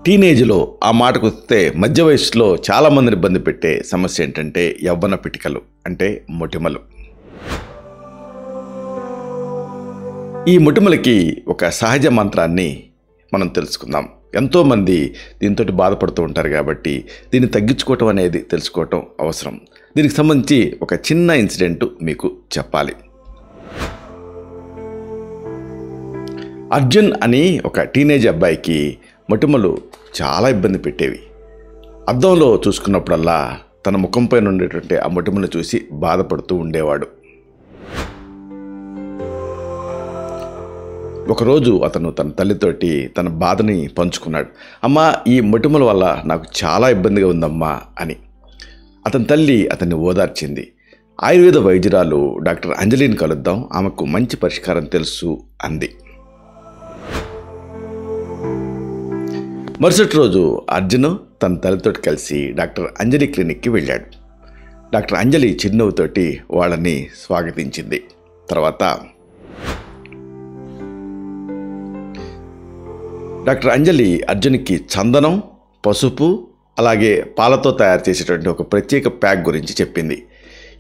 టీనేజ్లో ఆ మాటకు వస్తే మధ్య వయసులో చాలామందిని ఇబ్బంది పెట్టే సమస్య ఏంటంటే యవ్వన పిటికలు అంటే మొటిమలు. ఈ మొటిమలకి ఒక సహజ మంత్రాన్ని మనం తెలుసుకుందాం. ఎంతోమంది దీంతో బాధపడుతూ ఉంటారు కాబట్టి దీన్ని తగ్గించుకోవటం అనేది తెలుసుకోవటం అవసరం. దీనికి సంబంధించి ఒక చిన్న ఇన్సిడెంట్ మీకు చెప్పాలి. అర్జున్ అని ఒక టీనేజ్ అబ్బాయికి మొటిమలు చాలా ఇబ్బంది పెట్టేవి. అద్దంలో చూసుకున్నప్పుడల్లా తన ముఖంపై ఉండేటువంటి ఆ మొటిమలు చూసి బాధపడుతూ ఉండేవాడు. ఒకరోజు అతను తన తల్లితోటి తన బాధని పంచుకున్నాడు. అమ్మా, ఈ మొటిమల వల్ల నాకు చాలా ఇబ్బందిగా ఉందమ్మా అని. అతని తల్లి అతన్ని ఓదార్చింది. ఆయుర్వేద వైద్యురాలు డాక్టర్ అంజలిని కలుద్దాం, ఆమెకు మంచి పరిష్కారం తెలుసు అంది. మరుసటి రోజు అర్జున్ తన తల్లితో కలిసి డాక్టర్ అంజలి క్లినిక్కి వెళ్ళాడు. డాక్టర్ అంజలి చిరునవ్వుతోటి వాళ్ళని స్వాగతించింది. తర్వాత డాక్టర్ అంజలి అర్జున్కి చందనం, పసుపు అలాగే పాలతో తయారు చేసేటువంటి ఒక ప్రత్యేక ప్యాక్ గురించి చెప్పింది.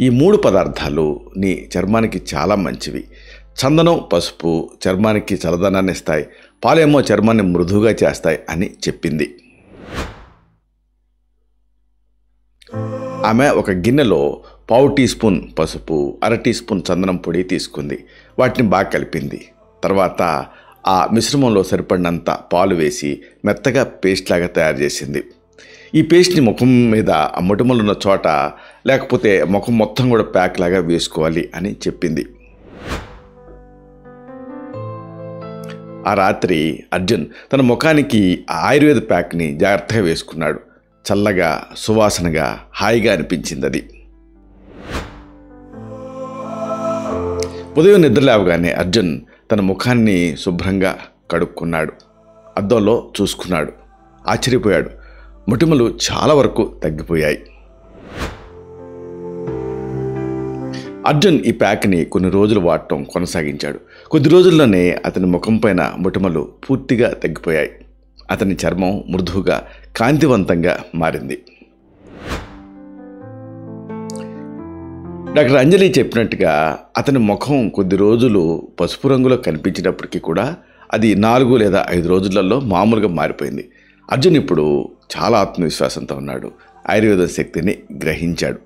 ఈ 3 పదార్థాలు నీ చర్మానికి చాలా మంచివి. చందనం, పసుపు చర్మానికి చల్లదనాన్ని ఇస్తాయి, పాలేమో చర్మాన్ని మృదువుగా చేస్తాయి అని చెప్పింది. ఆమె ఒక గిన్నెలో 1/2 టీ స్పూన్ పసుపు, 1/2 టీ స్పూన్ చందనం పొడి తీసుకుంది. వాటిని బాగా కలిపింది. తర్వాత ఆ మిశ్రమంలో సరిపడినంత పాలు వేసి మెత్తగా పేస్ట్ లాగా తయారు చేసింది. ఈ పేస్ట్ని ముఖం మీద ఆ మొటిమలు ఉన్న చోట, లేకపోతే ముఖం మొత్తం కూడా ప్యాక్ లాగా వేసుకోవాలి అని చెప్పింది. ఆ రాత్రి అర్జున్ తన ముఖానికి ఆ ఆయుర్వేద ప్యాక్ని జాగ్రత్తగా వేసుకున్నాడు. చల్లగా, సువాసనగా, హాయిగా అనిపించింది అది. ఉదయం నిద్ర లేవగానే అర్జున్ తన ముఖాన్ని శుభ్రంగా కడుక్కున్నాడు. అద్దంలో చూసుకున్నాడు. ఆశ్చర్యపోయాడు. మొటిమలు చాలా వరకు తగ్గిపోయాయి. అర్జున్ ఈ ప్యాక్ని కొన్ని రోజులు వాడటం కొనసాగించాడు. కొద్ది రోజుల్లోనే అతని ముఖం పైన మొటిమలు పూర్తిగా తగ్గిపోయాయి. అతని చర్మం మృదువుగా, కాంతివంతంగా మారింది. డాక్టర్ అంజలి చెప్పినట్టుగా అతని ముఖం కొద్ది రోజులు పసుపు రంగులో కనిపించినప్పటికీ కూడా అది 4 లేదా 5 రోజులలో మామూలుగా మారిపోయింది. అర్జున్ ఇప్పుడు చాలా ఆత్మవిశ్వాసంతో ఉన్నాడు. ఆయుర్వేద శక్తిని గ్రహించాడు.